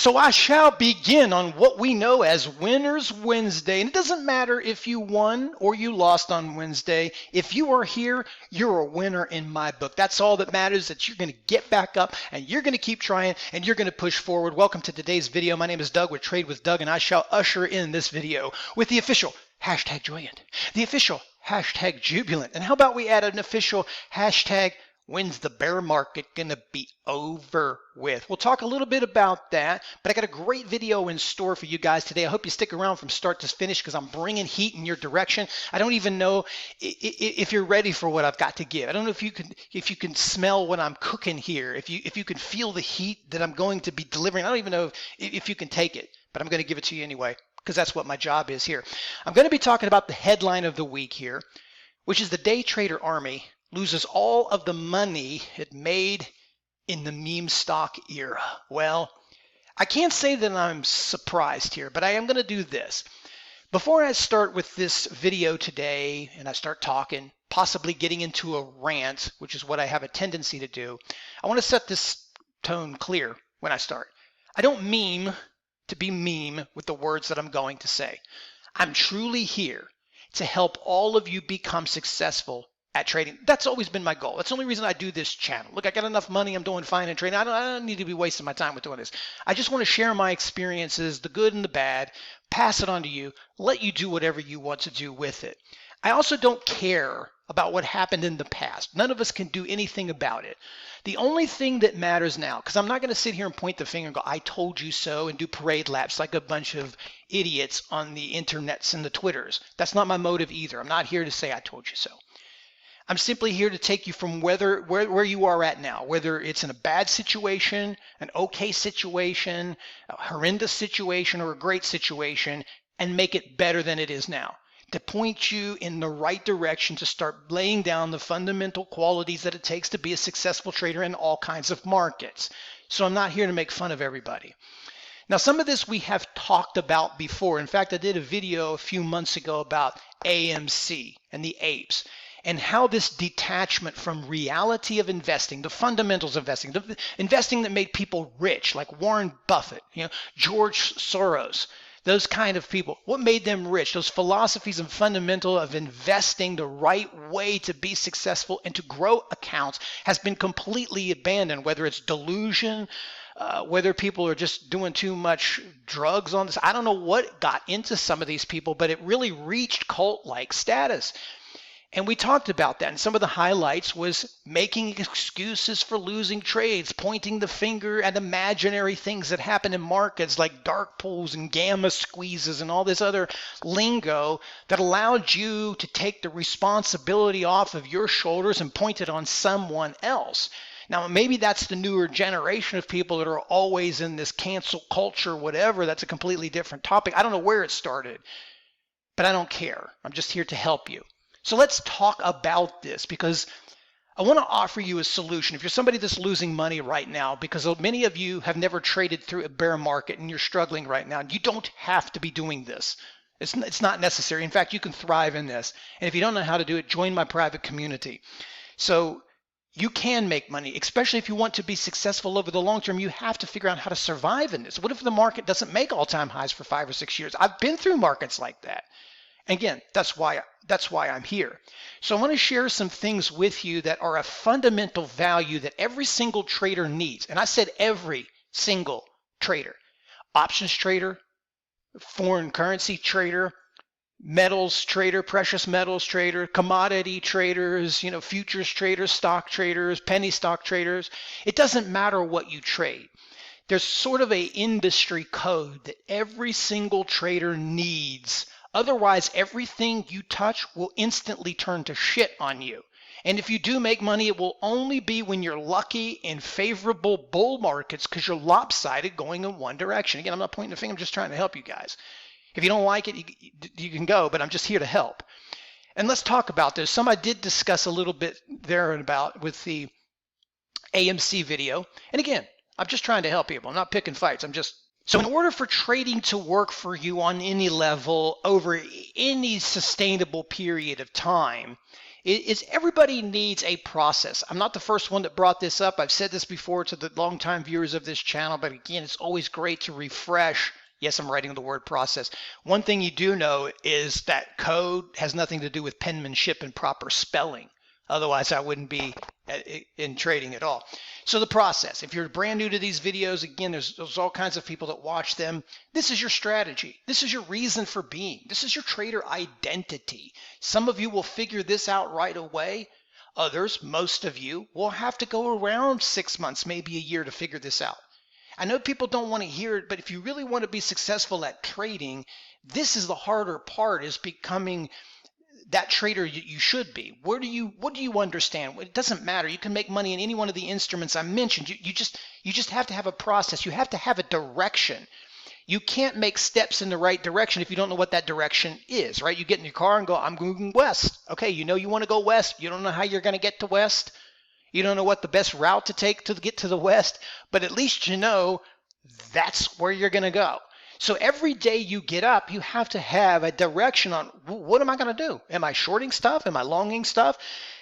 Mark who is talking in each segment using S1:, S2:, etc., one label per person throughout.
S1: So I shall begin on what we know as Winners Wednesday. And it doesn't matter if you won or you lost on Wednesday. If you are here, you're a winner in my book. That's all that matters, that you're going to get back up and you're going to keep trying and you're going to push forward. Welcome to today's video. My name is Doug with Trade with Doug, and I shall usher in this video with the official hashtag Joyant, the official hashtag Jubilant. And how about we add an official hashtag when's the bear market gonna be over with? We'll talk a little bit about that, but I got a great video in store for you guys today. I hope you stick around from start to finish because I'm bringing heat in your direction. I don't even know if you're ready for what I've got to give. I don't know if you can smell what I'm cooking here, if you can feel the heat that I'm going to be delivering. I don't even know if you can take it, but I'm going to give it to you anyway because that's what my job is here. I'm going to be talking about the headline of the week here, which is the day trader army loses all of the money it made in the meme stock era. Well, I can't say that I'm surprised here, but I am going to do this. Before I start with this video today and I start talking, possibly getting into a rant, which is what I have a tendency to do, I want to set this tone clear when I start. I don't meme to be meme with the words that I'm going to say. I'm truly here to help all of you become successful at trading. That's always been my goal. That's the only reason I do this channel. Look, I got enough money. I'm doing fine in trading. I don't need to be wasting my time with doing this. I just want to share my experiences, the good and the bad, pass it on to you, let you do whatever you want to do with it. I also don't care about what happened in the past. None of us can do anything about it. The only thing that matters now, because I'm not going to sit here and point the finger and go, I told you so, and do parade laps like a bunch of idiots on the internets and the Twitters. That's not my motive either. I'm not here to say I told you so. I'm simply here to take you from where you are at now, whether it's in a bad situation, an okay situation, a horrendous situation, or a great situation, and make it better than it is now. To point you in the right direction to start laying down the fundamental qualities that it takes to be a successful trader in all kinds of markets. So I'm not here to make fun of everybody. Now, some of this we have talked about before. In fact, I did a video a few months ago about AMC and the apes, and how this detachment from reality of investing, the fundamentals of investing, the investing that made people rich, like Warren Buffett, George Soros, those kind of people, what made them rich? Those philosophies and fundamental of investing the right way to be successful and to grow accounts has been completely abandoned, whether it's delusion, whether people are just doing too much drugs on this. I don't know what got into some of these people, but it really reached cult-like status. And we talked about that, and some of the highlights was making excuses for losing trades, pointing the finger at imaginary things that happen in markets like dark pools and gamma squeezes and all this other lingo that allowed you to take the responsibility off of your shoulders and point it on someone else. Now, maybe that's the newer generation of people that are always in this cancel culture, whatever. That's a completely different topic. I don't know where it started, but I don't care. I'm just here to help you. So let's talk about this, because I want to offer you a solution. If you're somebody that's losing money right now, because many of you have never traded through a bear market and you're struggling right now, you don't have to be doing this. It's not necessary. In fact, you can thrive in this. And if you don't know how to do it, join my private community. So you can make money, especially if you want to be successful over the long term. You have to figure out how to survive in this. What if the market doesn't make all-time highs for 5 or 6 years? I've been through markets like that. Again, that's why I'm here. So I want to share some things with you that are a fundamental value that every single trader needs. And I said every single trader. Options trader, foreign currency trader, metals trader, precious metals trader, commodity traders, futures traders, stock traders, penny stock traders. It doesn't matter what you trade. There's sort of an industry code that every single trader needs. Otherwise, everything you touch will instantly turn to shit on you. And if you do make money, it will only be when you're lucky in favorable bull markets because you're lopsided going in one direction. Again, I'm not pointing the finger. I'm just trying to help you guys. If you don't like it, you can go, but I'm just here to help. And let's talk about this. Some I did discuss a little bit there and about with the AMC video. And again, I'm just trying to help people. I'm not picking fights. So in order for trading to work for you on any level over any sustainable period of time, is everybody needs a process. I'm not the first one that brought this up. I've said this before to the longtime viewers of this channel, but again, it's always great to refresh. Yes, I'm writing the word process. One thing you do know is that code has nothing to do with penmanship and proper spelling. Otherwise, I wouldn't be in trading at all. So the process, if you're brand new to these videos, again, there's all kinds of people that watch them. This is your strategy. This is your reason for being. This is your trader identity. Some of you will figure this out right away. Others, most of you, will have to go around 6 months, maybe a year to figure this out. I know people don't want to hear it, but if you really want to be successful at trading, this is the harder part, is becoming that trader you should be. What do you understand? It doesn't matter. You can make money in any one of the instruments I mentioned. You just have to have a process. You have to have a direction. You can't make steps in the right direction if you don't know what that direction is, right? You get in your car and go, I'm going west. Okay, you know you want to go west. You don't know how you're going to get to west. You don't know what the best route to take to get to the west, but at least you know that's where you're going to go. So every day you get up, you have to have a direction on what am I going to do? Am I shorting stuff? Am I longing stuff?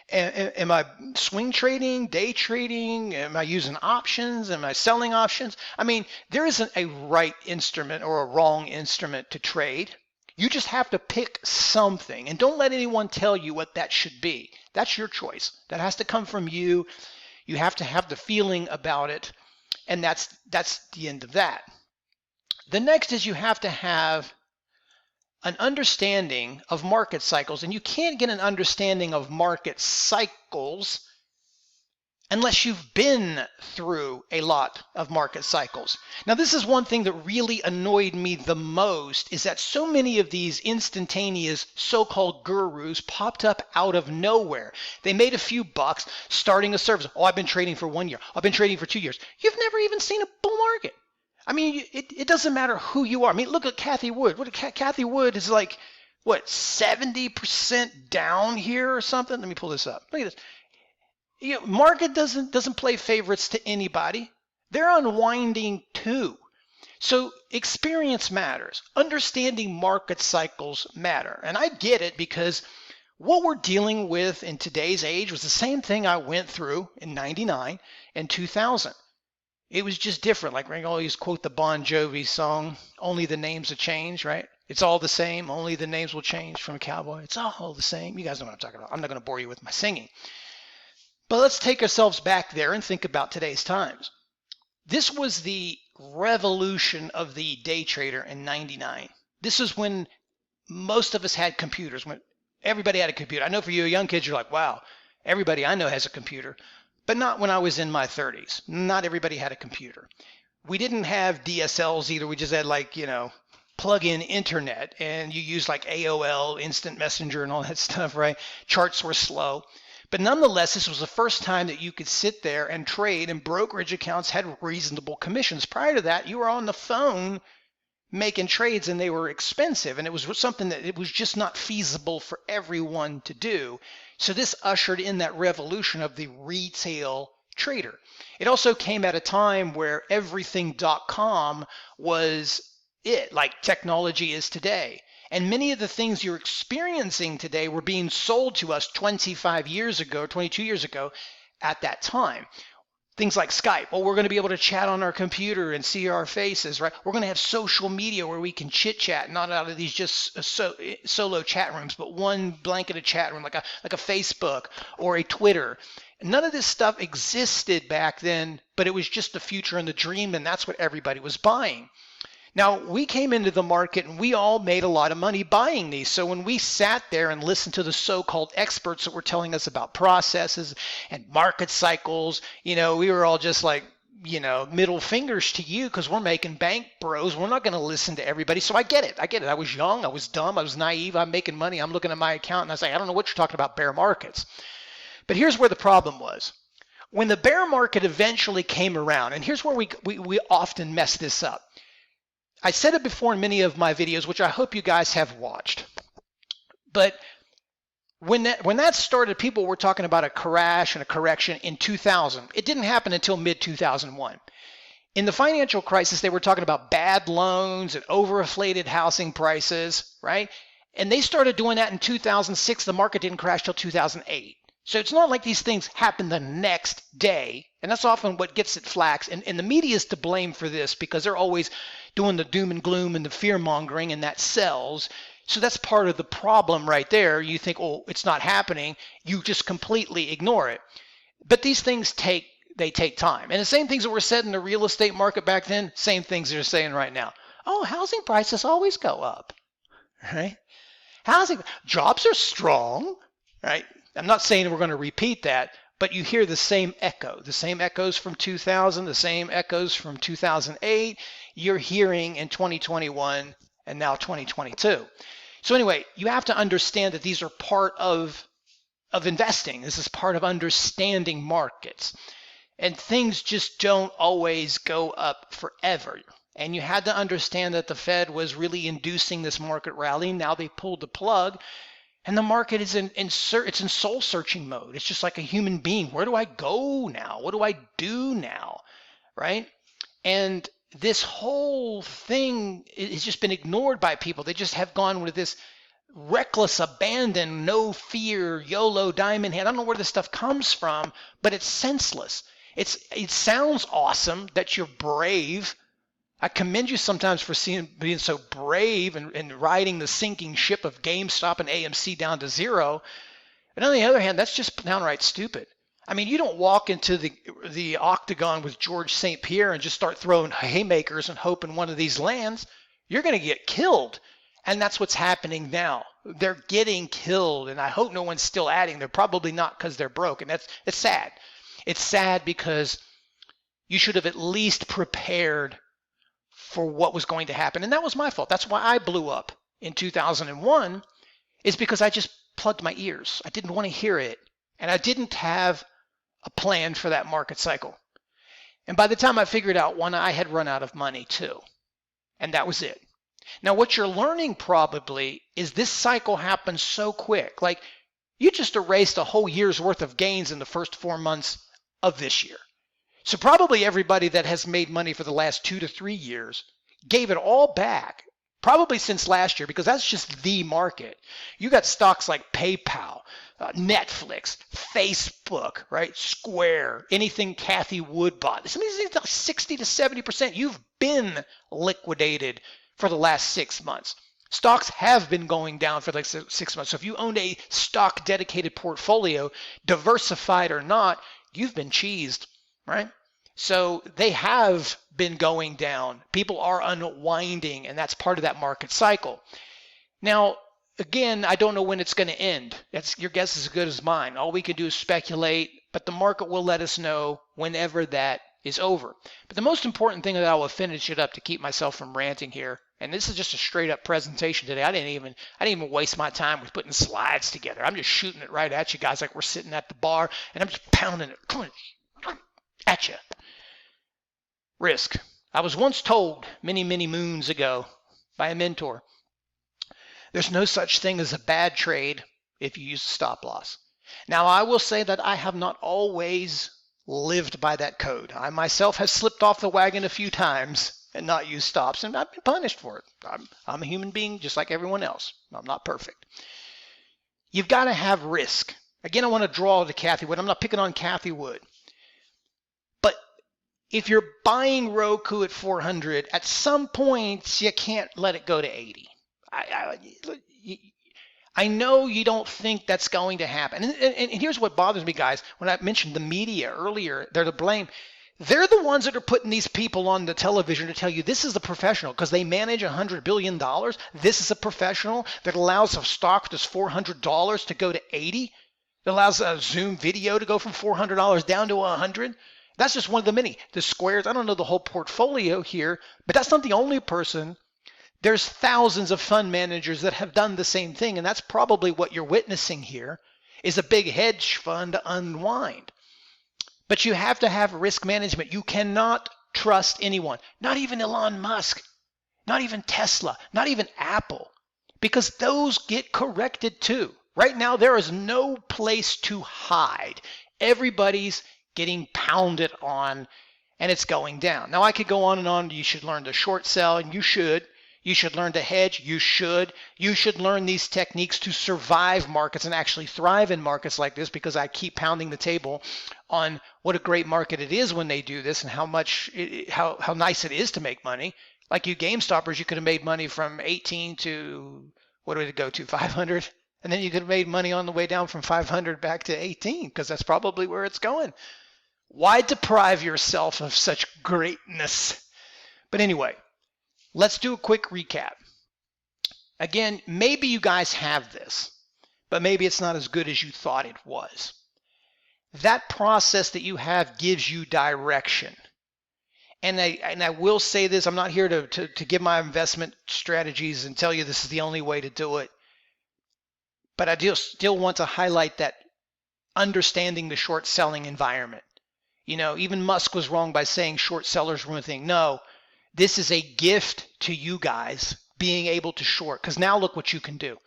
S1: Am I swing trading, day trading? Am I using options? Am I selling options? I mean, there isn't a right instrument or a wrong instrument to trade. You just have to pick something, and don't let anyone tell you what that should be. That's your choice. That has to come from you. You have to have the feeling about it, and that's the end of that. The next is you have to have an understanding of market cycles, and you can't get an understanding of market cycles unless you've been through a lot of market cycles. Now, this is one thing that really annoyed me the most, is that so many of these instantaneous so-called gurus popped up out of nowhere. They made a few bucks starting a service. Oh, I've been trading for 1 year. I've been trading for 2 years. You've never even seen a bull market. I mean, it doesn't matter who you are. I mean, look at Cathie Wood. Cathie Wood is like, what, 70% down here or something? Let me pull this up. Look at this. You know, market doesn't play favorites to anybody. They're unwinding too. So experience matters. Understanding market cycles matter. And I get it, because what we're dealing with in today's age was the same thing I went through in 99 and 2000. It was just different. Like I always quote the Bon Jovi song, only the names have changed, right? It's all the same, only the names will change, from a cowboy. It's all the same. You guys know what I'm talking about. I'm not going to bore you with my singing. But let's take ourselves back there and think about today's times. This was the revolution of the day trader in 99. This is when most of us had computers, when everybody had a computer. I know for you young kids, you're like, wow, everybody I know has a computer. But not when I was in my 30s. Not everybody had a computer. We didn't have DSLs either. We just had, like, plug-in internet, and you used like AOL, Instant Messenger, and all that stuff, right? Charts were slow. But nonetheless, this was the first time that you could sit there and trade, and brokerage accounts had reasonable commissions. Prior to that, you were on the phone making trades, and they were expensive, and it was something that it was just not feasible for everyone to do. So this ushered in that revolution of the retail trader. It also came at a time where everything.com was it, like technology is today. And many of the things you're experiencing today were being sold to us 25 years ago, 22 years ago at that time. Things like Skype. Well, we're going to be able to chat on our computer and see our faces, right? We're going to have social media where we can chit chat, not out of these just solo chat rooms, but one blanketed chat room like a Facebook or a Twitter. None of this stuff existed back then, but it was just the future and the dream, and that's what everybody was buying. Now, we came into the market and we all made a lot of money buying these. So when we sat there and listened to the so-called experts that were telling us about processes and market cycles, we were all just like, middle fingers to you, because we're making bank, bros. We're not going to listen to everybody. So I get it. I was young. I was dumb. I was naive. I'm making money. I'm looking at my account and I say, I don't know what you're talking about, bear markets. But here's where the problem was. When the bear market eventually came around, and here's where we often mess this up. I said it before in many of my videos, which I hope you guys have watched. But when that started, people were talking about a crash and a correction in 2000. It didn't happen until mid-2001. In the financial crisis, they were talking about bad loans and overinflated housing prices, right? And they started doing that in 2006. The market didn't crash till 2008. So it's not like these things happen the next day. And that's often what gets it flax. And the media is to blame for this because they're always doing the doom and gloom and the fear mongering, and that sells. So that's part of the problem right there. You think, oh, it's not happening. You just completely ignore it. But these things take time. And the same things that were said in the real estate market back then, same things they're saying right now. Oh, housing prices always go up, right? Jobs are strong, right? I'm not saying we're going to repeat that, but you hear the same echoes from 2000, the same echoes from 2008. You're hearing in 2021 and now 2022. So anyway, you have to understand that these are part of investing. This is part of understanding markets. And things just don't always go up forever. And you had to understand that the Fed was really inducing this market rally. Now they pulled the plug. And the market is in soul searching mode. It's just like a human being. Where do I go now? What do I do now? Right? And this whole thing has just been ignored by people. They just have gone with this reckless abandon, no fear, YOLO, diamond hand. I don't know where this stuff comes from, but it's senseless. It sounds awesome that you're brave. I commend you sometimes for being so brave and riding the sinking ship of GameStop and AMC down to zero. But on the other hand, that's just downright stupid. I mean, you don't walk into the octagon with George St. Pierre and just start throwing haymakers and hoping one of these lands. You're going to get killed. And that's what's happening now. They're getting killed. And I hope no one's still adding. They're probably not because they're broke. And it's sad. It's sad because you should have at least prepared for what was going to happen. And that was my fault. That's why I blew up in 2001, is because I just plugged my ears. I didn't want to hear it. And I didn't have a plan for that market cycle. And by the time I figured out one, I had run out of money too. And that was it. Now, what you're learning probably is this cycle happens so quick. Like, you just erased a whole year's worth of gains in the first 4 months of this year. So probably everybody that has made money for the last 2 to 3 years gave it all back, probably since last year, because that's just the market. You got stocks like PayPal, Netflix, Facebook, right? Square, anything Cathie Wood bought. Some of these things are 60 to 70%. You've been liquidated for the last 6 months. Stocks have been going down for like 6 months. So if you owned a stock dedicated portfolio, diversified or not, you've been cheesed, right? So they have been going down. People are unwinding, and that's part of that market cycle. Now, again, I don't know when it's going to end. Your guess is as good as mine. All we can do is speculate, but the market will let us know whenever that is over. But the most important thing that I will finish it up to keep myself from ranting here, and this is just a straight up presentation today. I didn't even waste my time with putting slides together. I'm just shooting it right at you guys like we're sitting at the bar, and I'm just pounding it at you. Risk. I was once told many, many moons ago by a mentor, there's no such thing as a bad trade if you use a stop loss. Now, I will say that I have not always lived by that code. I myself have slipped off the wagon a few times and not used stops, and I've been punished for it. I'm a human being just like everyone else. I'm not perfect. You've got to have risk. Again, I want to draw to Cathie Wood. I'm not picking on Cathie Wood. But if you're buying Roku at 400, at some points you can't let it go to 80. I know you don't think that's going to happen. And here's what bothers me, guys. When I mentioned the media earlier, they're to blame. They're the ones that are putting these people on the television to tell you this is a professional because they manage $100 billion. This is a professional that allows a stock that's $400 to go to 80. That allows a Zoom video to go from $400 down to 100. That's just one of the many. The Squares, I don't know the whole portfolio here, but that's not the only person. There's thousands of fund managers that have done the same thing, and that's probably what you're witnessing here is a big hedge fund unwind. But you have to have risk management. You cannot trust anyone, not even Elon Musk, not even Tesla, not even Apple, because those get corrected too. Right now, there is no place to hide. Everybody's getting pounded on, and it's going down. Now, I could go on and on. You should learn to short sell, and you should. You should learn to hedge. You should. You should learn these techniques to survive markets and actually thrive in markets like this, because I keep pounding the table on what a great market it is when they do this and how nice it is to make money. Like you GameStoppers, you could have made money from 18 to, what did it go to, 500? And then you could have made money on the way down from 500 back to 18, because that's probably where it's going. Why deprive yourself of such greatness? But anyway, let's do a quick recap. Again, maybe you guys have this, but maybe it's not as good as you thought it was. That process that you have gives you direction. And I will say this, I'm not here to give my investment strategies and tell you this is the only way to do it. But I do still want to highlight that understanding the short selling environment. You know, even Musk was wrong by saying short sellers ruin things. No, this is a gift to you guys being able to short, because now look what you can do.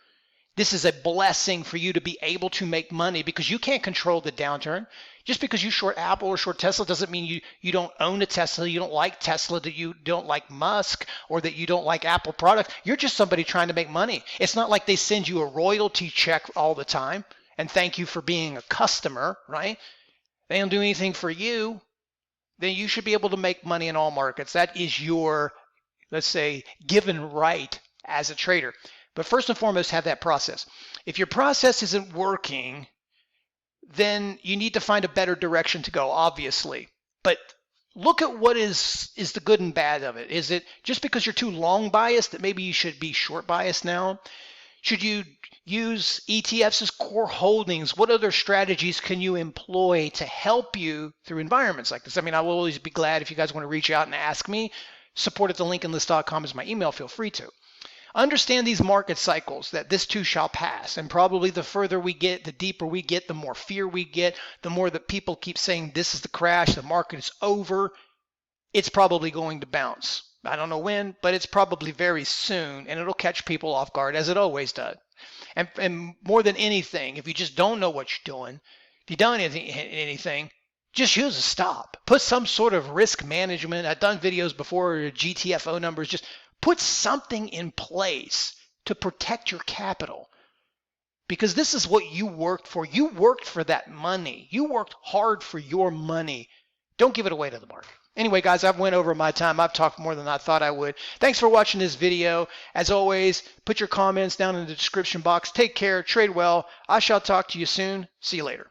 S1: This is a blessing for you to be able to make money, because you can't control the downturn. Just because you short Apple or short Tesla doesn't mean you don't own a Tesla, you don't like Tesla, that you don't like Musk, or that you don't like Apple product. You're just somebody trying to make money. It's not like they send you a royalty check all the time and thank you for being a customer, right? They don't do anything for you. Then you should be able to make money in all markets. That is your, let's say, given right as a trader. But first and foremost, have that process. If your process isn't working, then you need to find a better direction to go, obviously. But look at what is the good and bad of it. Is it just because you're too long biased that maybe you should be short biased now? Should you use ETFs as core holdings? What other strategies can you employ to help you through environments like this? I mean, I will always be glad if you guys want to reach out and ask me. Support at thelincolnlist.com is my email. Feel free to. Understand these market cycles, that this too shall pass. And probably the further we get, the deeper we get, the more fear we get, the more that people keep saying this is the crash, the market is over. It's probably going to bounce. I don't know when, but it's probably very soon, and it'll catch people off guard, as it always does. And more than anything, if you just don't know what you're doing, if you don't anything, just use a stop. Put some sort of risk management. I've done videos before, GTFO numbers. Just put something in place to protect your capital, because this is what you worked for. You worked for that money. You worked hard for your money. Don't give it away to the market. Anyway, guys, I've went over my time. I've talked more than I thought I would. Thanks for watching this video. As always, put your comments down in the description box. Take care. Trade well. I shall talk to you soon. See you later.